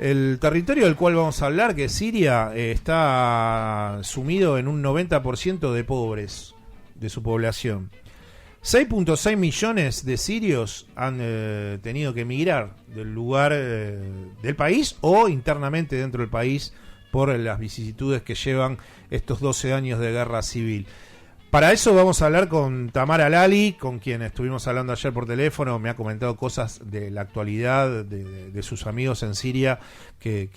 El territorio del cual vamos a hablar, que es Siria, está sumido en un 90% de pobres de su población. 6.6 millones de sirios han tenido que emigrar del lugar del país o internamente dentro del país por las vicisitudes que llevan estos 12 años de guerra civil. Para eso vamos a hablar con Tamara Lali, con quien estuvimos hablando ayer por teléfono. Me ha comentado cosas de la actualidad de sus amigos en Siria que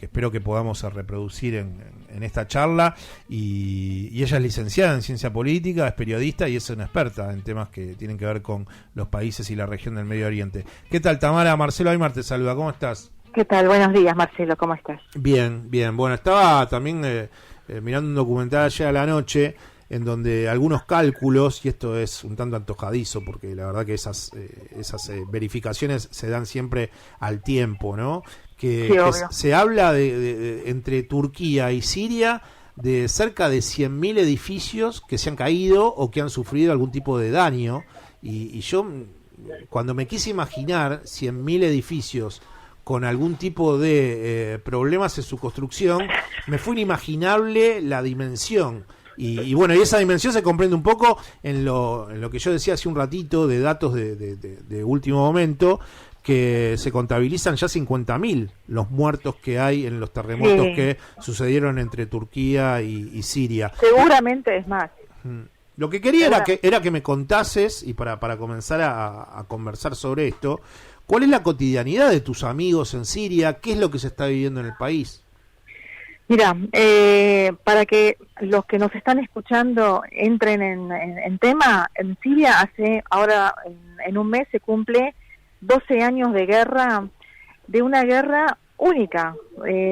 espero que podamos reproducir en esta charla. Y ella es licenciada en ciencia política, es periodista y es una experta en temas que tienen que ver con los países y la región del Medio Oriente. ¿Qué tal, Tamara? Marcelo Aymar te saluda. ¿Cómo estás? ¿Qué tal? Buenos días, Marcelo. ¿Cómo estás? Bien, bien. Bueno, estaba también mirando un documental ayer a la noche en donde algunos cálculos, y esto es un tanto antojadizo porque la verdad que esas verificaciones se dan siempre al tiempo, ¿no? Que se habla de entre Turquía y Siria de cerca de 100.000 edificios que se han caído o que han sufrido algún tipo de daño, y yo cuando me quise imaginar 100.000 edificios con algún tipo de problemas en su construcción, me fue inimaginable la dimensión. Y bueno, y esa dimensión se comprende un poco en lo que yo decía hace un ratito de datos de último momento, que se contabilizan ya 50.000 los muertos que hay en los terremotos que sucedieron entre Turquía y Siria. Seguramente es más. Lo que quería era que me contases, y para comenzar a conversar sobre esto, ¿cuál es la cotidianidad de tus amigos en Siria? ¿Qué es lo que se está viviendo en el país? Mira, para que los que nos están escuchando entren en tema, en Siria ahora en un mes se cumple 12 años de guerra, de una guerra única.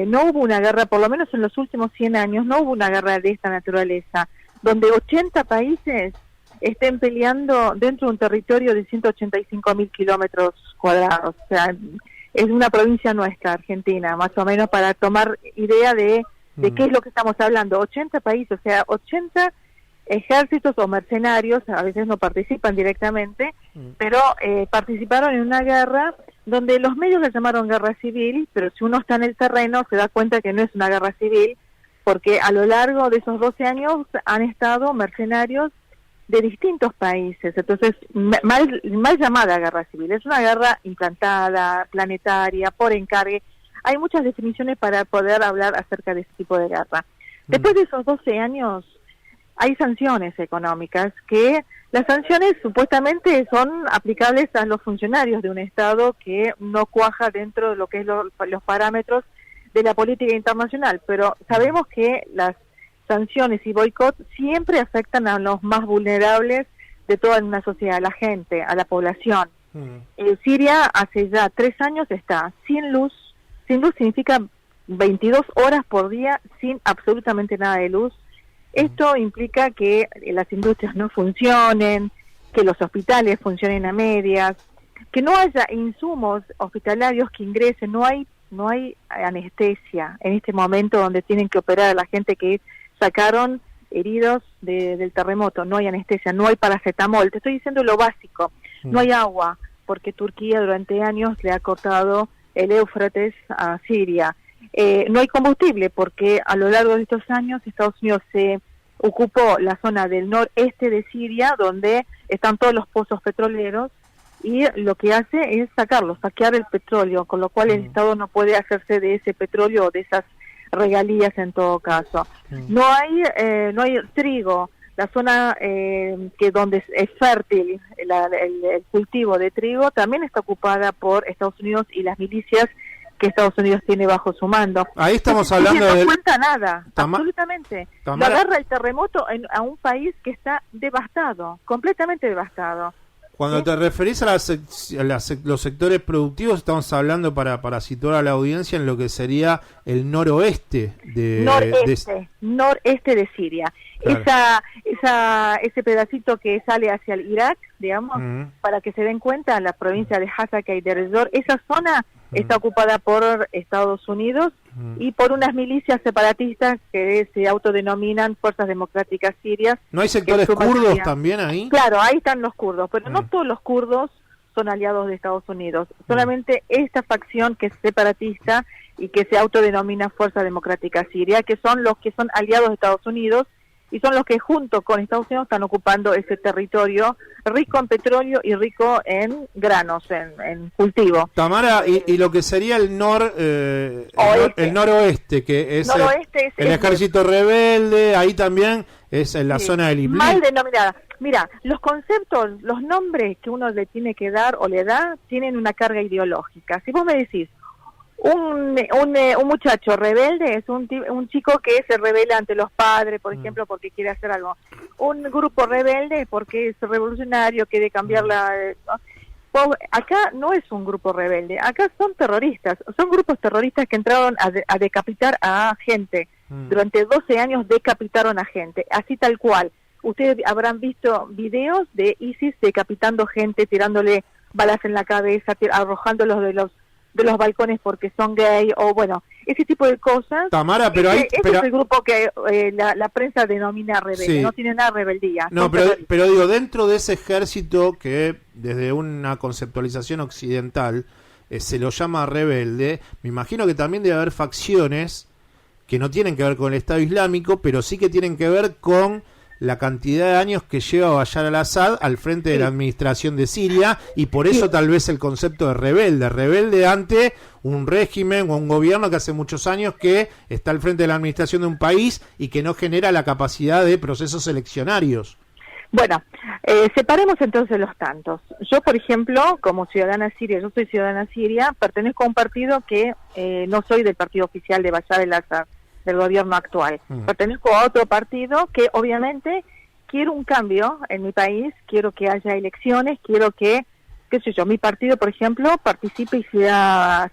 No hubo una guerra, por lo menos en los últimos 100 años, no hubo una guerra de esta naturaleza, donde 80 países estén peleando dentro de un territorio de 185.000 kilómetros cuadrados. O sea, es una provincia nuestra, Argentina, más o menos, para tomar idea de qué es lo que estamos hablando. 80 países, o sea, 80 ejércitos o mercenarios, a veces no participan directamente, pero participaron en una guerra donde los medios la llamaron guerra civil, pero si uno está en el terreno se da cuenta que no es una guerra civil, porque a lo largo de esos 12 años han estado mercenarios de distintos países. Entonces, mal llamada guerra civil, es una guerra implantada, planetaria, por encargue. Hay muchas definiciones para poder hablar acerca de este tipo de guerra. Después de esos 12 años, hay sanciones económicas, que las sanciones supuestamente son aplicables a los funcionarios de un Estado que no cuaja dentro de lo que es los parámetros de la política internacional, pero sabemos que las sanciones y boicot siempre afectan a los más vulnerables de toda una sociedad, a la gente, a la población. Siria hace ya 3 años está sin luz. Sin luz significa 22 horas por día sin absolutamente nada de luz. Esto implica que las industrias no funcionen, que los hospitales funcionen a medias, que no haya insumos hospitalarios que ingresen, no hay anestesia en este momento donde tienen que operar a la gente que sacaron heridos del terremoto, no hay anestesia, no hay paracetamol, te estoy diciendo lo básico, no hay agua, porque Turquía durante años le ha cortado el Éufrates a Siria, no hay combustible, porque a lo largo de estos años Estados Unidos se ocupó la zona del noreste de Siria, donde están todos los pozos petroleros, y lo que hace es saquear el petróleo, con lo cual el Estado no puede hacerse de ese petróleo o de esas regalías en todo caso. No hay trigo, la zona que donde es fértil el cultivo de trigo también está ocupada por Estados Unidos y las milicias que Estados Unidos tiene bajo su mando. Ahí estamos hablando de... No cuenta nada, absolutamente. Lo agarra el terremoto a un país que está devastado, completamente devastado. Cuando te referís a los sectores productivos, estamos hablando para situar a la audiencia en lo que sería el noroeste noreste de Siria. Claro. Ese pedacito que sale hacia el Irak, digamos, para que se den cuenta, la provincia de Hasaka y de Rezor, esa zona está ocupada por Estados Unidos y por unas milicias separatistas que se autodenominan Fuerzas Democráticas Sirias. ¿No hay sectores kurdos también ahí? Claro, ahí están los kurdos, pero no todos los kurdos son aliados de Estados Unidos. Solamente esta facción que es separatista y que se autodenomina Fuerza Democrática Siria, que son los que son aliados de Estados Unidos y son los que junto con Estados Unidos están ocupando ese territorio rico en petróleo y rico en granos, en cultivo. Tamara, y lo que sería el noroeste, que es noroeste el ejército rebelde, ahí también es en la zona del Idlib. Mal denominada. Mira, los conceptos, los nombres que uno le tiene que dar o le da, tienen una carga ideológica. Si vos me decís, un muchacho rebelde es un chico que se rebela ante los padres, por ejemplo, porque quiere hacer algo. Un grupo rebelde porque es revolucionario, quiere cambiar acá no es un grupo rebelde, acá son terroristas, son grupos terroristas que entraron a decapitar a gente. Durante 12 años decapitaron a gente, así tal cual. Ustedes habrán visto videos de ISIS decapitando gente, tirándole balas en la cabeza, arrojándolos de los balcones porque son gay, o bueno, ese tipo de cosas. Tamara, pero ese es el grupo que la prensa denomina rebelde, sí. No tiene nada de rebeldía. No, pero digo, dentro de ese ejército que desde una conceptualización occidental se lo llama rebelde, me imagino que también debe haber facciones que no tienen que ver con el Estado Islámico, pero sí que tienen que ver con la cantidad de años que lleva Bashar al-Assad al frente de la administración de Siria, y por eso tal vez el concepto de rebelde ante un régimen o un gobierno que hace muchos años que está al frente de la administración de un país y que no genera la capacidad de procesos eleccionarios. Bueno, separemos entonces los tantos. Yo, por ejemplo, como ciudadana siria, yo soy ciudadana siria, pertenezco a un partido que no soy del partido oficial de Bashar al-Assad, del gobierno actual. Pertenezco a otro partido que obviamente quiero un cambio en mi país, quiero que haya elecciones, quiero que, qué sé yo, mi partido, por ejemplo, participe y se haga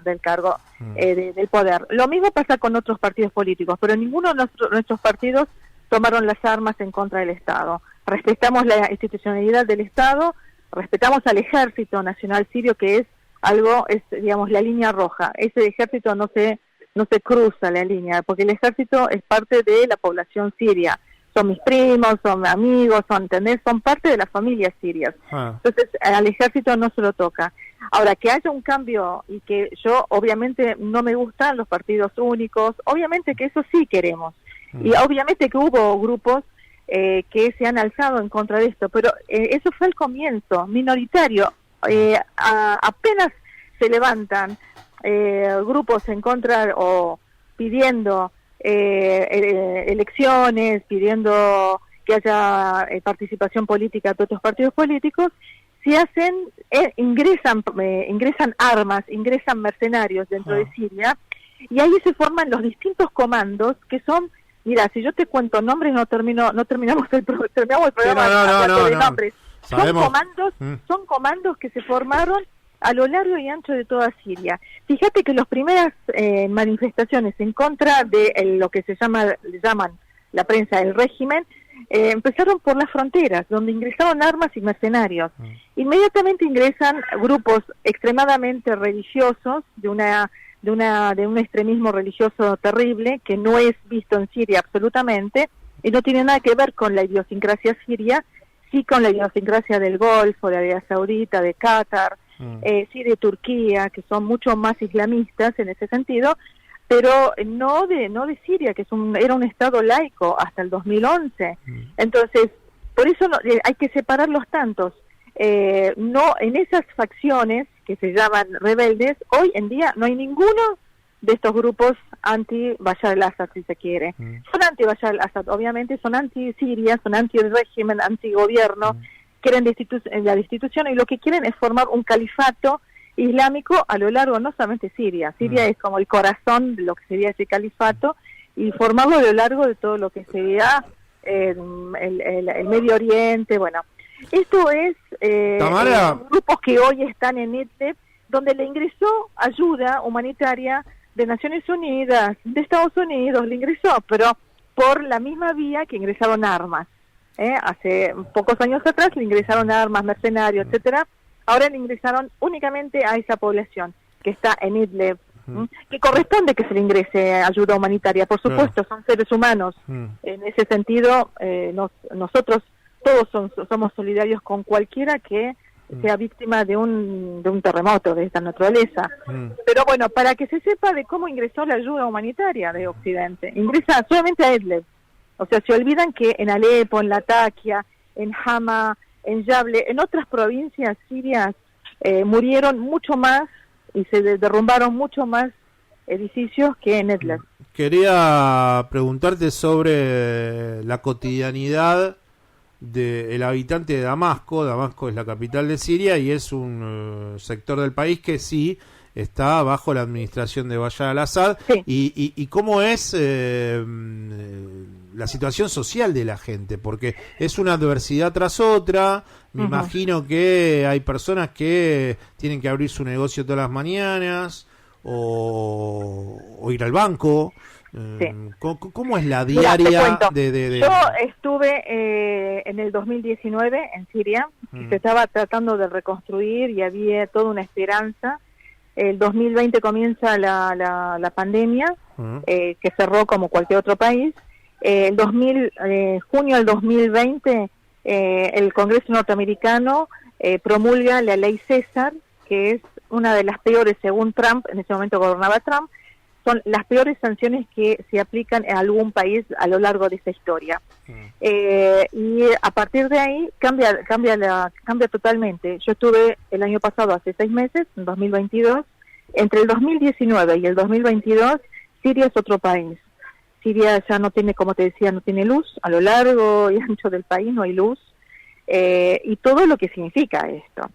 del cargo del poder. Lo mismo pasa con otros partidos políticos, pero ninguno de nuestros partidos tomaron las armas en contra del Estado. Respetamos la institucionalidad del Estado, respetamos al Ejército Nacional Sirio, que es algo, digamos, la línea roja. Ese ejército no se cruza la línea, porque el ejército es parte de la población siria. Son mis primos, son amigos, son parte de las familias sirias. Entonces, al ejército no se lo toca. Ahora, que haya un cambio y que yo, obviamente, no me gustan los partidos únicos, obviamente que eso sí queremos. Y obviamente que hubo grupos que se han alzado en contra de esto, pero eso fue el comienzo, minoritario. Apenas se levantan grupos en contra o pidiendo elecciones, pidiendo que haya participación política de otros partidos políticos, se hacen, ingresan armas, ingresan mercenarios dentro de Siria, y ahí se forman los distintos comandos que son, mira, si yo te cuento nombres terminamos el programa de nombres. Son comandos que se formaron a lo largo y ancho de toda Siria. Fíjate que las primeras manifestaciones en contra de lo que le llaman la prensa el régimen, empezaron por las fronteras, donde ingresaron armas y mercenarios. Inmediatamente ingresan grupos extremadamente religiosos, de un extremismo religioso terrible, que no es visto en Siria absolutamente, y no tiene nada que ver con la idiosincrasia siria, sí con la idiosincrasia del Golfo, de Arabia Saudita, de Qatar, sí de Turquía, que son mucho más islamistas en ese sentido, pero no de Siria, que era un estado laico hasta el 2011. Entonces, por eso hay que separar los tantos. No en esas facciones que se llaman rebeldes, hoy en día no hay ninguno de estos grupos anti-Bashar al-Assad, si se quiere. Son anti-Bashar al-Assad, obviamente, son anti-Siria, son anti-régimen, anti-gobierno, quieren la destitución, y lo que quieren es formar un califato islámico a lo largo, no solamente Siria. Siria es como el corazón de lo que sería ese califato, y formarlo a lo largo de todo lo que sería el Medio Oriente. Bueno, esto es grupos que hoy están en Idlib, donde le ingresó ayuda humanitaria de Naciones Unidas, de Estados Unidos, le ingresó, pero por la misma vía que ingresaron armas. Hace pocos años atrás le ingresaron armas, mercenarios, etcétera. Ahora le ingresaron únicamente a esa población que está en Idlib, que corresponde que se le ingrese ayuda humanitaria. Por supuesto, son seres humanos. En ese sentido, nosotros todos somos solidarios con cualquiera que sea víctima de un terremoto de esta naturaleza. Pero bueno, para que se sepa de cómo ingresó la ayuda humanitaria de Occidente, ingresa solamente a Idlib. O sea, se olvidan que en Alepo, en Latakia, en Hama, en Yable, en otras provincias sirias murieron mucho más y se derrumbaron mucho más edificios que en Idlib. Quería preguntarte sobre la cotidianidad del habitante de Damasco. Damasco es la capital de Siria y es un sector del país que sí está bajo la administración de Bashar al-Assad. Sí. Y cómo es la situación social de la gente, porque es una adversidad tras otra. Me imagino que hay personas que tienen que abrir su negocio todas las mañanas o ir al banco. Sí. ¿Cómo es la diaria? Yo estuve en el 2019 en Siria, y se estaba tratando de reconstruir y había toda una esperanza. El 2020 comienza la pandemia, que cerró como cualquier otro país. Junio del 2020, el Congreso norteamericano promulga la ley César, que es una de las peores, según Trump. En ese momento gobernaba Trump. Son las peores sanciones que se aplican en algún país a lo largo de esta historia. Y a partir de ahí cambia totalmente. Yo estuve el año pasado, hace 6 meses, en 2022. Entre el 2019 y el 2022, Siria es otro país. Siria ya no tiene, como te decía, no tiene luz. A lo largo y ancho del país no hay luz. Y todo lo que significa esto.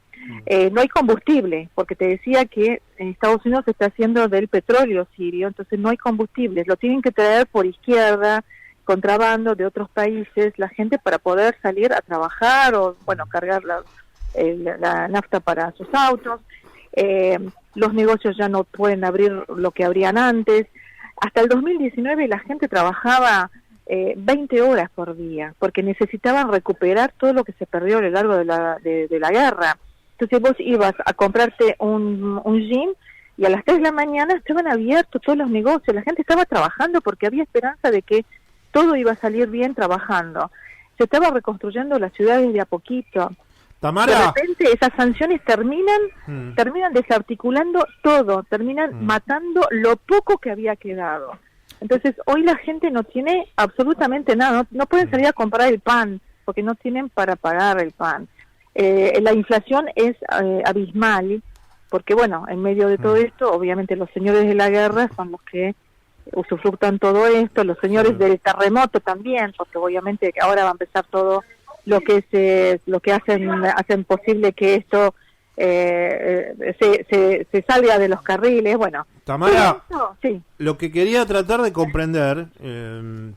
No hay combustible, porque te decía que en Estados Unidos se está haciendo del petróleo sirio, entonces no hay combustible, lo tienen que traer por izquierda, contrabando de otros países, la gente para poder salir a trabajar o, bueno, cargar la nafta para sus autos. Los negocios ya no pueden abrir lo que abrían antes. Hasta el 2019 la gente trabajaba 20 horas por día, porque necesitaban recuperar todo lo que se perdió a lo largo de la guerra. Entonces vos ibas a comprarte un gym y a las 3 de la mañana estaban abiertos todos los negocios, la gente estaba trabajando porque había esperanza de que todo iba a salir bien trabajando. Se estaba reconstruyendo las ciudades de a poquito. Tamara. De repente esas sanciones terminan desarticulando todo, terminan matando lo poco que había quedado. Entonces hoy la gente no tiene absolutamente nada, no pueden salir a comprar el pan porque no tienen para pagar el pan. La inflación es abismal, porque bueno, en medio de todo esto, obviamente los señores de la guerra son los que usufructan todo esto, los señores del terremoto también, porque obviamente ahora va a empezar todo lo que hacen posible que esto se salga de los carriles. Bueno, Tamara, sí. Lo que quería tratar de comprender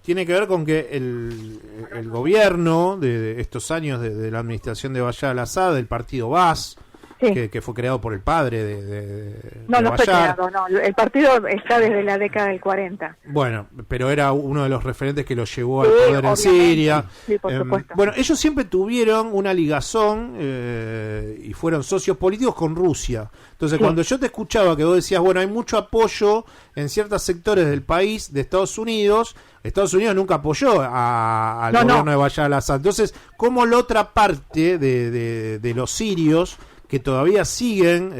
tiene que ver con que el gobierno de estos años de la administración de Bashar al-Assad, del partido Baas, que fue creado por el padre de no Bashar. Fue creado, no. El partido está desde la década del 40. Bueno, pero era uno de los referentes que lo llevó al poder en Siria. Sí, por supuesto. Bueno, ellos siempre tuvieron una ligazón y fueron socios políticos con Rusia. Entonces, cuando yo te escuchaba que vos decías, bueno, hay mucho apoyo en ciertos sectores del país de Estados Unidos nunca apoyó al gobierno de Bashar al-Assad. Entonces, ¿cómo la otra parte de los sirios que todavía siguen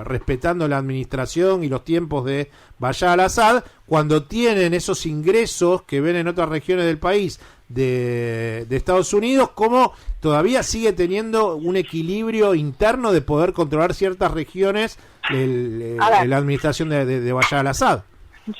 respetando la administración y los tiempos de Bashar al-Assad, cuando tienen esos ingresos que ven en otras regiones del país de Estados Unidos, cómo todavía sigue teniendo un equilibrio interno de poder controlar ciertas regiones la administración de Bashar al-Assad?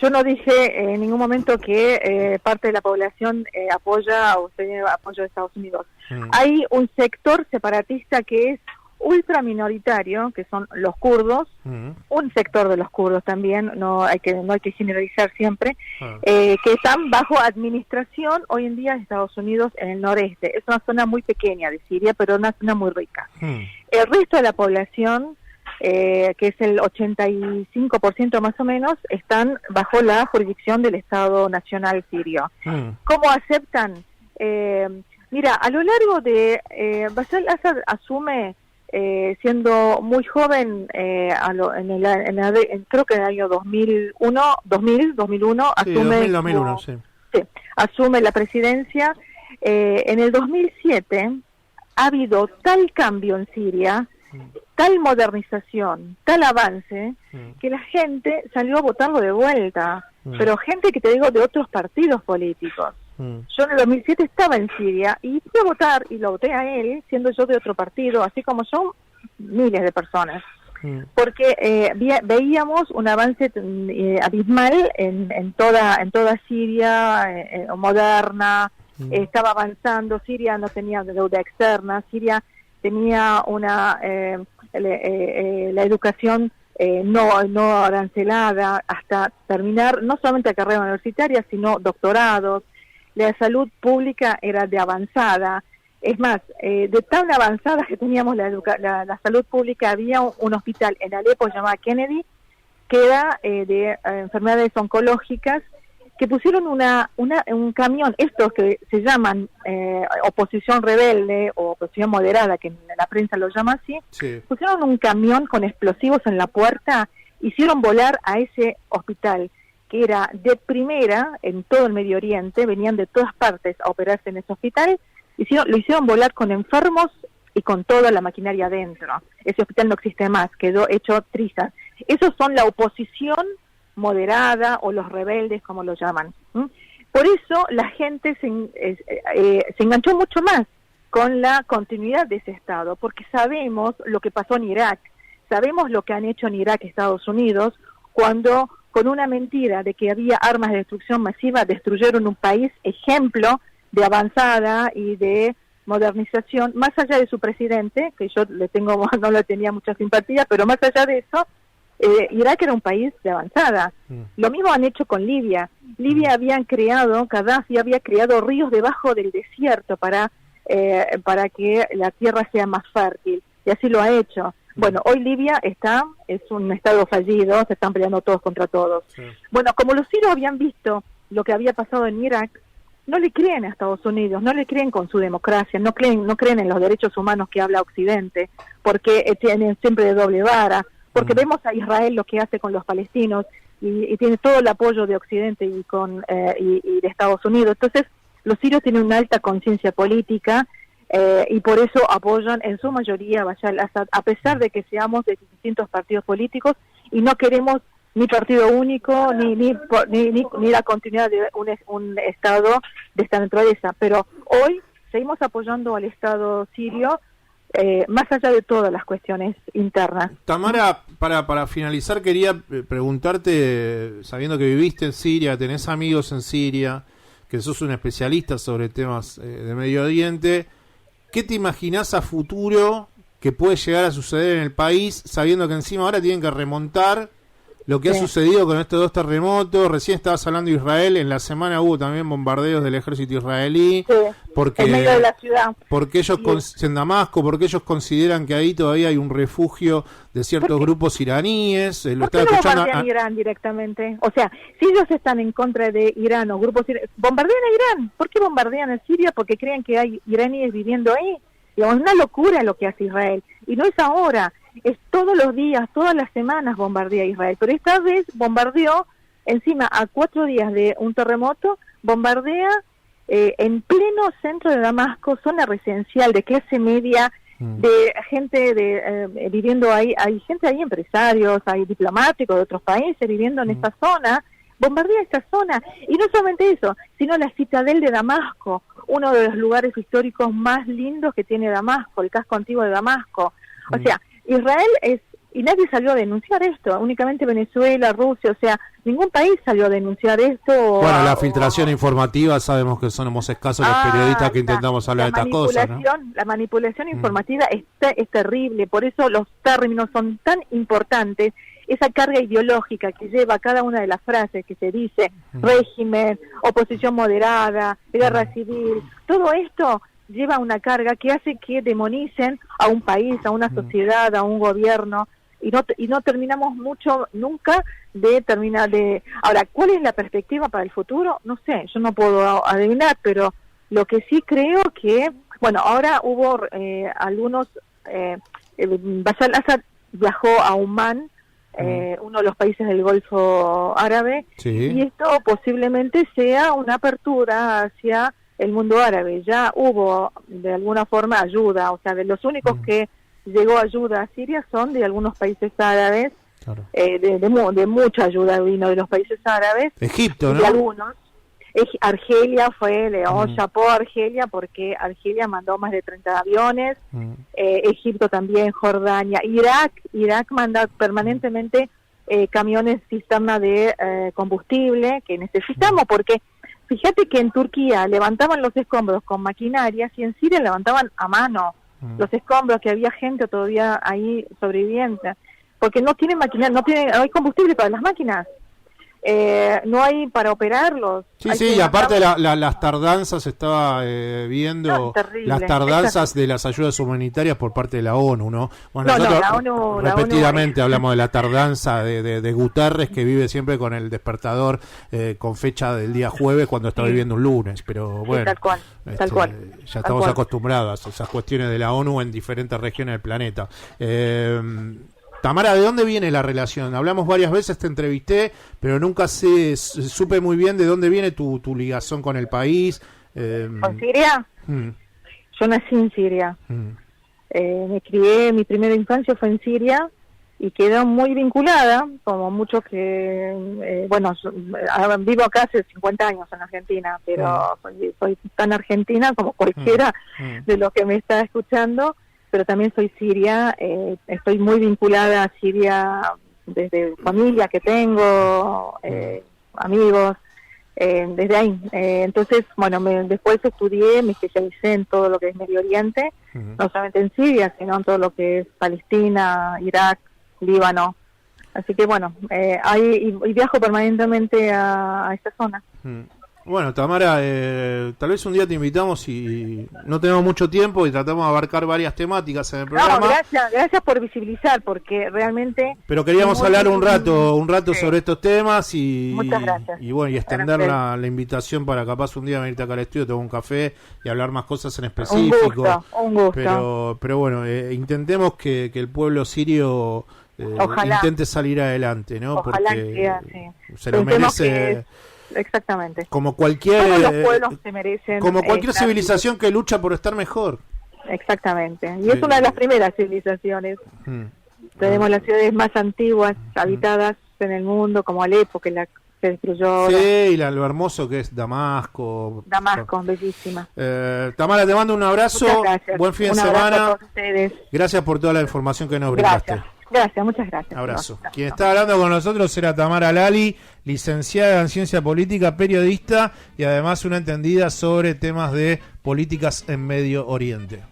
Yo no dije en ningún momento que parte de la población apoya o tiene apoyo de Estados Unidos. Hay un sector separatista que es ultra minoritario, que son los kurdos, un sector de los kurdos también, no hay que generalizar siempre, que están bajo administración hoy en día de Estados Unidos en el noreste. Es una zona muy pequeña de Siria, pero una zona muy rica. El resto de la población, que es el 85% más o menos, están bajo la jurisdicción del Estado Nacional Sirio. ¿Cómo aceptan? Mira, a lo largo de Bashar al-Assad asume siendo muy joven, creo que en el año 2001 asume la presidencia. En el 2007 ha habido tal cambio en Siria tal modernización, tal avance, que la gente salió a votarlo de vuelta, pero gente que te digo de otros partidos políticos. Yo en el 2007 estaba en Siria y fui a votar y lo voté a él, siendo yo de otro partido, así como yo, miles de personas. Porque veíamos un avance abismal en toda Siria moderna, estaba avanzando. Siria no tenía deuda externa, Siria tenía la educación no arancelada hasta terminar no solamente la carrera universitaria, sino doctorados. La salud pública era de avanzada. Es más, de tan avanzada que teníamos la salud pública, había un hospital en Alepo llamado Kennedy, que era de enfermedades oncológicas, que pusieron un camión, estos que se llaman oposición rebelde o oposición moderada, que en la prensa lo llama así, pusieron un camión con explosivos en la puerta, hicieron volar a ese hospital, que era de primera en todo el Medio Oriente, venían de todas partes a operarse en ese hospital, lo hicieron volar con enfermos y con toda la maquinaria adentro. Ese hospital no existe más, quedó hecho trizas. Esos son la oposición moderada o los rebeldes, como lo llaman. Por eso la gente se enganchó mucho más con la continuidad de ese Estado, porque sabemos lo que pasó en Irak, sabemos lo que han hecho en Irak Estados Unidos, cuando con una mentira de que había armas de destrucción masiva destruyeron un país ejemplo de avanzada y de modernización, más allá de su presidente, que yo no le tenía mucha simpatía, pero más allá de eso, Irak era un país de avanzada. Lo mismo han hecho con Libia. Gaddafi había creado ríos debajo del desierto para que la tierra sea más fértil, y así lo ha hecho. Bueno, hoy Libia es un estado fallido, se están peleando todos contra todos. Bueno, como los sirios habían visto lo que había pasado en Irak, no le creen a Estados Unidos, no le creen con su democracia, no creen en los derechos humanos que habla Occidente, porque tienen siempre de doble vara, porque vemos a Israel lo que hace con los palestinos y tiene todo el apoyo de Occidente y de Estados Unidos. Entonces, los sirios tienen una alta conciencia política y por eso apoyan en su mayoría a Bashar al-Assad, a pesar de que seamos de distintos partidos políticos y no queremos ni partido único, ni la continuidad de un Estado de esta naturaleza. Pero hoy seguimos apoyando al Estado sirio, más allá de todas las cuestiones internas. Tamara, para finalizar quería preguntarte, sabiendo que viviste en Siria, tenés amigos en Siria, que sos un especialista sobre temas de Medio Oriente, ¿qué te imaginás a futuro que puede llegar a suceder en el país, sabiendo que encima ahora tienen que remontar lo que ha sucedido con estos 2 terremotos? Recién estabas hablando de Israel, en la semana hubo también bombardeos del ejército israelí, en medio de la ciudad. Porque ellos en Damasco, porque ellos consideran que ahí todavía hay un refugio de ciertos grupos iraníes. ¿Por qué no bombardean Irán directamente? O sea, si ellos están en contra de Irán o grupos bombardean a Irán. ¿Por qué bombardean a Siria? Porque creen que hay iraníes viviendo ahí. Digamos, es una locura lo que hace Israel. Y no es ahora, es todos los días, todas las semanas bombardea Israel. Pero esta vez bombardeó, encima a 4 días de un terremoto, bombardea en pleno centro de Damasco, zona residencial de clase media, de gente viviendo ahí. Hay gente ahí, empresarios, hay diplomáticos de otros países viviendo en esta zona. Bombardea esta zona, y no solamente eso, sino la citadel de Damasco, uno de los lugares históricos más lindos que tiene Damasco, el casco antiguo de Damasco. O sea, Israel y nadie salió a denunciar esto, únicamente Venezuela, Rusia, o sea, ningún país salió a denunciar esto. Bueno, la filtración informativa, sabemos que somos escasos los periodistas que intentamos hablar de estas cosas, ¿no? La manipulación informativa es terrible, por eso los términos son tan importantes. Esa carga ideológica que lleva cada una de las frases que se dice, régimen, oposición moderada, guerra civil, todo esto lleva una carga que hace que demonicen a un país, a una sociedad, a un gobierno, y no terminamos nunca de terminar de... Ahora, ¿cuál es la perspectiva para el futuro? No sé, yo no puedo adivinar, pero lo que sí creo que, bueno, ahora hubo algunos, Bashar al-Assad viajó a Omán, uno de los países del Golfo Árabe, y esto posiblemente sea una apertura hacia el mundo árabe. Ya hubo de alguna forma ayuda, o sea, de los únicos que llegó ayuda a Siria son de algunos países árabes, Claro. de mucha ayuda vino de los países árabes. Egipto, y ¿no? de algunos. Argelia fue, chapó a Argelia porque Argelia mandó más de 30 aviones, Egipto también, Jordania, Irak manda permanentemente camiones cisterna de combustible que necesitamos, porque fíjate que en Turquía levantaban los escombros con maquinarias y en Siria levantaban a mano los escombros, que había gente todavía ahí sobreviviente, porque no tienen maquinaria, no hay combustible para las máquinas. No hay para operarlos. Sí, y aparte las tardanzas, estaba viendo las tardanzas de las ayudas humanitarias por parte de la ONU, ¿no? Bueno, nosotros repetidamente hablamos de la tardanza de Guterres, que vive siempre con el despertador con fecha del día jueves cuando está viviendo un lunes, pero bueno, tal cual. Ya estamos acostumbrados a esas cuestiones de la ONU en diferentes regiones del planeta. Tamara, ¿de dónde viene la relación? Hablamos varias veces, te entrevisté, pero nunca supe muy bien de dónde viene tu ligazón con el país. ¿Con Siria? Yo nací en Siria. Me crié, mi primera infancia fue en Siria y quedé muy vinculada, como muchos que... vivo acá hace 50 años en Argentina, pero soy tan argentina como cualquiera de los que me está escuchando, pero también soy siria, estoy muy vinculada a Siria desde familia que tengo, amigos, desde ahí. Entonces, bueno, después estudié, me especialicé en todo lo que es Medio Oriente, no solamente en Siria, sino en todo lo que es Palestina, Irak, Líbano. Así que bueno, y viajo permanentemente a esta zona. Bueno, Tamara, tal vez un día te invitamos y no tenemos mucho tiempo y tratamos de abarcar varias temáticas en el programa. No, gracias por visibilizar, porque realmente... Pero queríamos hablar un rato sobre estos temas Muchas gracias. Y bueno, y extender la invitación para capaz un día venirte acá al estudio, tomar un café y hablar más cosas en específico. Un gusto. Pero bueno, intentemos que el pueblo sirio intente salir adelante, ¿no? Ojalá porque se lo Pensemos merece... Exactamente. Como cualquier, todos los pueblos se merecen, como cualquier civilización que lucha por estar mejor. Exactamente. Y es una de las primeras civilizaciones. Tenemos las ciudades más antiguas habitadas en el mundo, como Alepo, que se destruyó. Sí, y lo hermoso que es Damasco. Bellísima. Tamara, te mando un abrazo. Buen fin de semana. A ustedes. Gracias por toda la información que nos brindaste. Gracias, muchas gracias. Abrazo. Quien está hablando con nosotros era Tamara Lali, licenciada en Ciencia Política, periodista y además una entendida sobre temas de políticas en Medio Oriente.